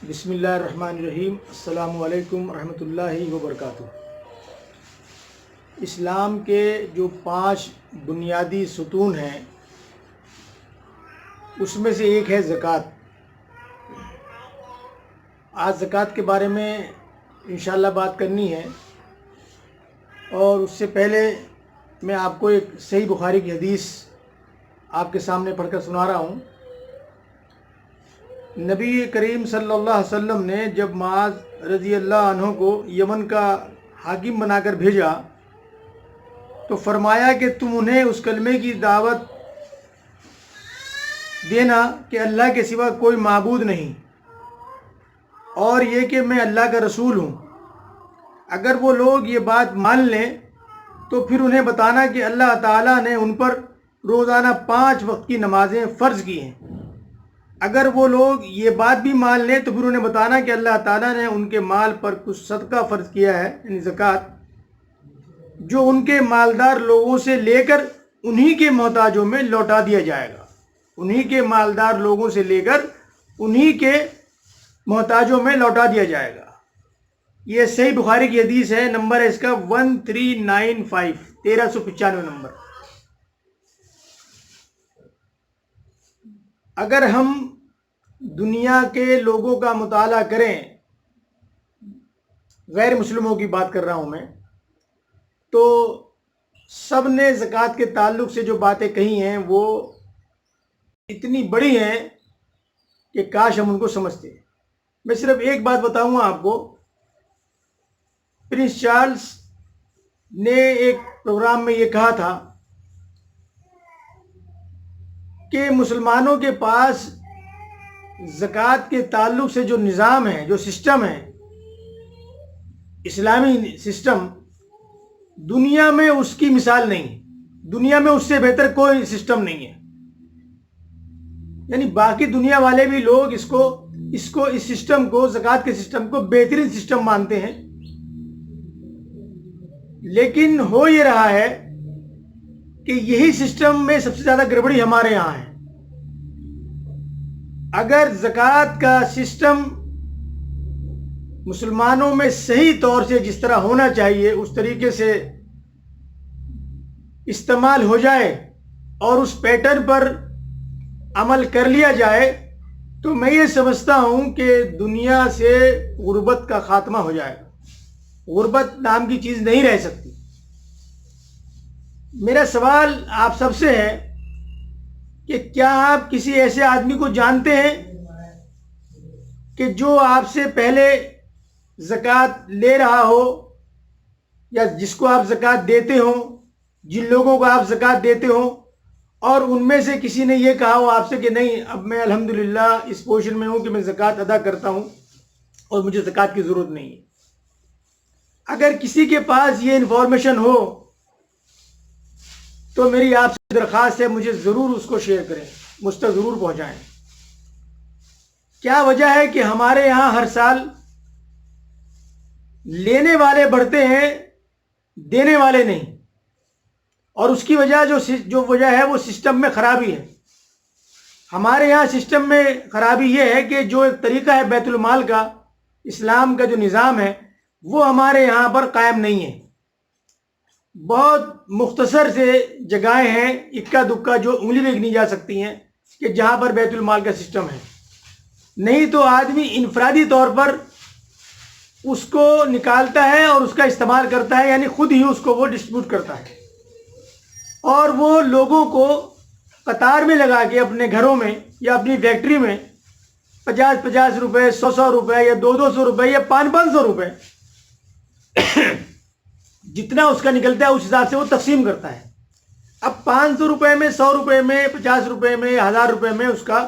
بسم اللہ الرحمن الرحیم۔ السلام علیکم ورحمۃ اللہ وبرکاتہ۔ اسلام کے جو 5 بنیادی ستون ہیں اس میں سے ایک ہے زکوٰۃ۔ آج زکوٰۃ کے بارے میں انشاءاللہ بات کرنی ہے، اور اس سے پہلے میں آپ کو ایک صحیح بخاری کی حدیث آپ کے سامنے پڑھ کر سنا رہا ہوں۔ نبی کریم صلی اللہ علیہ وسلم نے جب معاذ رضی اللہ عنہ کو یمن کا حاکم بنا کر بھیجا تو فرمایا کہ تم انہیں اس کلمے کی دعوت دینا کہ اللہ کے سوا کوئی معبود نہیں، اور یہ کہ میں اللہ کا رسول ہوں۔ اگر وہ لوگ یہ بات مان لیں تو پھر انہیں بتانا کہ اللہ تعالیٰ نے ان پر روزانہ 5 وقت کی نمازیں فرض کی ہیں۔ اگر وہ لوگ یہ بات بھی مان لیں تو پھر انہیں بتانا کہ اللہ تعالیٰ نے ان کے مال پر کچھ صدقہ فرض کیا ہے، یعنی زکوٰۃ، جو ان کے مالدار لوگوں سے لے کر انہی کے محتاجوں میں لوٹا دیا جائے گا۔ انہی کے مالدار لوگوں سے لے کر انہی کے محتاجوں میں لوٹا دیا جائے گا۔ یہ صحیح بخاری کی حدیث ہے، نمبر ہے اس کا 1395، 1395 نمبر۔ اگر ہم دنیا کے لوگوں کا مطالعہ کریں، غیر مسلموں کی بات کر رہا ہوں میں، تو سب نے زکوٰۃ کے تعلق سے جو باتیں کہی ہیں وہ اتنی بڑی ہیں کہ کاش ہم ان کو سمجھتے۔ میں صرف ایک بات بتاؤں گا آپ کو۔ پرنس چارلز نے ایک پروگرام میں یہ کہا تھا کہ مسلمانوں کے پاس زکوٰۃ کے تعلق سے جو نظام ہے، جو سسٹم ہے، اسلامی سسٹم، دنیا میں اس کی مثال نہیں ہے۔ دنیا میں اس سے بہتر کوئی سسٹم نہیں ہے۔ یعنی باقی دنیا والے بھی لوگ اس سسٹم کو، زکوٰۃ کے سسٹم کو بہترین سسٹم مانتے ہیں، لیکن ہو یہ رہا ہے کہ یہی سسٹم میں سب سے زیادہ گڑبڑی ہمارے یہاں ہے۔ اگر زکوٰۃ کا سسٹم مسلمانوں میں صحیح طور سے جس طرح ہونا چاہیے اس طریقے سے استعمال ہو جائے اور اس پیٹرن پر عمل کر لیا جائے تو میں یہ سمجھتا ہوں کہ دنیا سے غربت کا خاتمہ ہو جائے گا۔ غربت نام کی چیز نہیں رہ سکتی۔ میرا سوال آپ سب سے ہے کہ کیا آپ کسی ایسے آدمی کو جانتے ہیں کہ جو آپ سے پہلے زکوٰۃ لے رہا ہو، یا جس کو آپ زکوٰۃ دیتے ہو، جن لوگوں کو آپ زکوٰۃ دیتے ہو، اور ان میں سے کسی نے یہ کہا ہو آپ سے کہ نہیں، اب میں الحمدللہ اس پوزیشن میں ہوں کہ میں زکوٰۃ ادا کرتا ہوں اور مجھے زکوٰۃ کی ضرورت نہیں ہے؟ اگر کسی کے پاس یہ انفارمیشن ہو تو میری آپ سے درخواست ہے، مجھے ضرور اس کو شیئر کریں، مجھ تک ضرور پہنچائیں۔ کیا وجہ ہے کہ ہمارے یہاں ہر سال لینے والے بڑھتے ہیں، دینے والے نہیں؟ اور اس کی وجہ جو وجہ ہے وہ سسٹم میں خرابی ہے۔ ہمارے یہاں سسٹم میں خرابی یہ ہے کہ جو ایک طریقہ ہے بیت المال کا، اسلام کا جو نظام ہے، وہ ہمارے یہاں پر قائم نہیں ہے۔ بہت مختصر سے جگہیں ہیں، اکا دکا، جو انگلی میں گنی جا سکتی ہیں، کہ جہاں پر بیت المال کا سسٹم ہے۔ نہیں تو آدمی انفرادی طور پر اس کو نکالتا ہے اور اس کا استعمال کرتا ہے، یعنی خود ہی اس کو وہ ڈسٹریبیوٹ کرتا ہے، اور وہ لوگوں کو قطار میں لگا کے اپنے گھروں میں یا اپنی فیکٹری میں 50 روپے، 100 روپے، یا 200 روپے، یا 500 روپے، جتنا اس کا نکلتا ہے اس حساب سے وہ تقسیم کرتا ہے۔ اب 500 روپے میں، 100 روپے میں، 50 روپے میں، 1000 روپے میں اس کا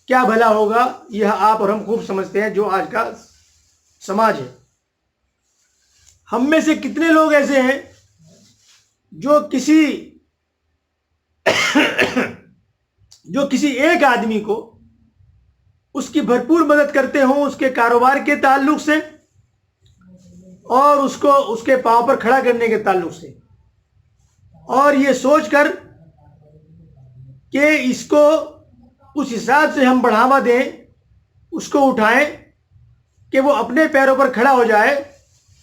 کیا بھلا ہوگا، یہ آپ اور ہم خوب سمجھتے ہیں، جو آج کا سماج ہے۔ ہم میں سے کتنے لوگ ایسے ہیں جو کسی ایک آدمی کو اس کی بھرپور مدد کرتے ہوں، اس کے کاروبار کے تعلق سے اور اس کے پاؤں پر کھڑا کرنے کے تعلق سے، اور یہ سوچ کر کہ اس کو اس حساب سے ہم بڑھاوا دیں، اس کو اٹھائیں کہ وہ اپنے پیروں پر کھڑا ہو جائے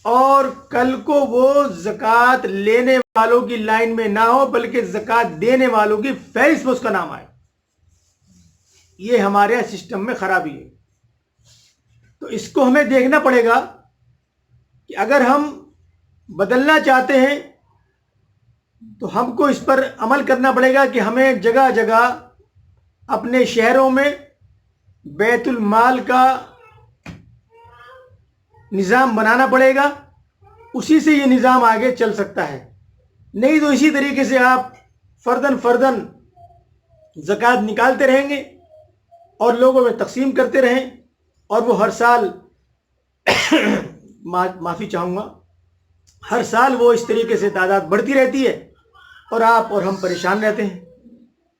اور کل کو وہ زکوٰۃ لینے والوں کی لائن میں نہ ہو بلکہ زکوٰۃ دینے والوں کی فہرست میں اس کا نام آئے. یہ ہمارے یہاں سسٹم میں خرابی ہے. تو اس کو ہمیں دیکھنا پڑے گا کہ اگر ہم بدلنا چاہتے ہیں تو ہم کو اس پر عمل کرنا پڑے گا کہ ہمیں جگہ جگہ اپنے شہروں میں بیت المال کا نظام بنانا پڑے گا. اسی سے یہ نظام آگے چل سکتا ہے. نہیں تو اسی طریقے سے آپ فرداً زکوٰۃ نکالتے رہیں گے اور لوگوں میں تقسیم کرتے رہیں اور وہ ہر سال معافی چاہوں گا ہر سال وہ اس طریقے سے تعداد بڑھتی رہتی ہے اور آپ اور ہم پریشان رہتے ہیں.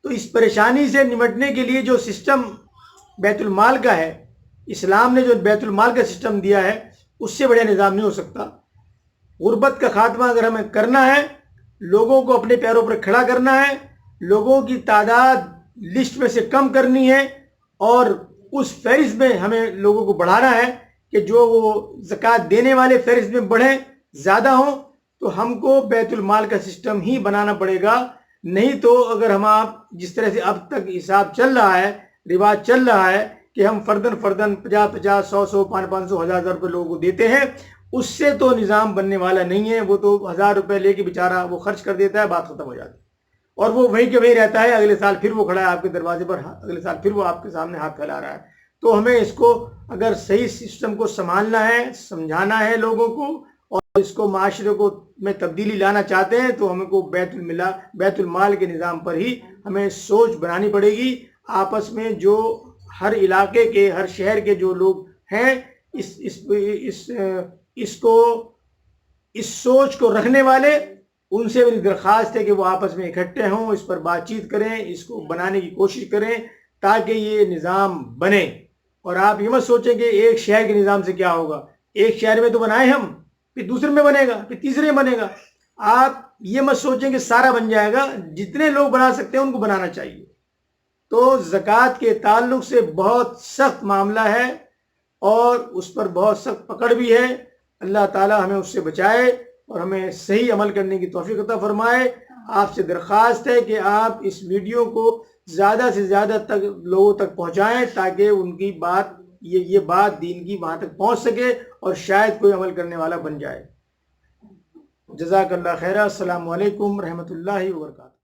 تو اس پریشانی سے نمٹنے کے لیے جو سسٹم بیت المال کا ہے، اسلام نے جو بیت المال کا سسٹم دیا ہے، اس سے بڑھیا نظام نہیں ہو سکتا. غربت کا خاتمہ اگر ہمیں کرنا ہے، لوگوں کو اپنے پیروں پر کھڑا کرنا ہے، لوگوں کی تعداد لسٹ میں سے کم کرنی ہے اور اس فہرست میں ہمیں لوگوں کو بڑھانا ہے کہ جو وہ زکوٰۃ دینے والے فہرست میں بڑھیں، زیادہ ہوں، تو ہم کو بیت المال کا سسٹم ہی بنانا پڑے گا. نہیں تو اگر ہم آپ جس طرح سے اب تک حساب چل رہا ہے، رواج چل رہا ہے کہ ہم فرداً 50 100 500 1000 روپے لوگوں کو دیتے ہیں، اس سے تو نظام بننے والا نہیں ہے. وہ تو 1000 روپے لے کے بیچارہ وہ خرچ کر دیتا ہے، بات ختم ہو جاتی ہے اور وہ وہیں کے وہیں رہتا ہے. اگلے سال پھر وہ کھڑا ہے آپ کے دروازے پر، اگلے سال پھر وہ آپ کے سامنے ہاتھ پھیلا رہا ہے. تو ہمیں اس کو اگر صحیح سسٹم کو سنبھالنا ہے، سمجھانا ہے لوگوں کو اور اس کو معاشرے کو میں تبدیلی لانا چاہتے ہیں تو ہمیں کو بیت المال کے نظام پر ہی ہمیں سوچ بنانی پڑے گی. آپس میں جو ہر علاقے کے، ہر شہر کے جو لوگ ہیں، اس سوچ کو رکھنے والے، ان سے میری درخواست ہے کہ وہ آپس میں اکٹھے ہوں، اس پر بات چیت کریں، اس کو بنانے کی کوشش کریں تاکہ یہ نظام بنے. اور آپ یہ مت سوچیں کہ ایک شہر کے نظام سے کیا ہوگا. ایک شہر میں تو بنائے ہم، پھر دوسرے میں بنے گا، پھر تیسرے میں بنے گا. آپ یہ مت سوچیں کہ سارا بن جائے گا. جتنے لوگ بنا سکتے ہیں ان کو بنانا چاہیے. تو زکوٰۃ کے تعلق سے بہت سخت معاملہ ہے اور اس پر بہت سخت پکڑ بھی ہے. اللہ تعالی ہمیں اس سے بچائے اور ہمیں صحیح عمل کرنے کی توفیق عطا فرمائے. آپ سے درخواست ہے کہ آپ اس ویڈیو کو زیادہ سے زیادہ تک لوگوں تک پہنچائیں تاکہ ان کی بات یہ بات دین کی وہاں تک پہنچ سکے اور شاید کوئی عمل کرنے والا بن جائے. جزاک اللہ خیر. السلام علیکم رحمۃ اللہ وبرکاتہ.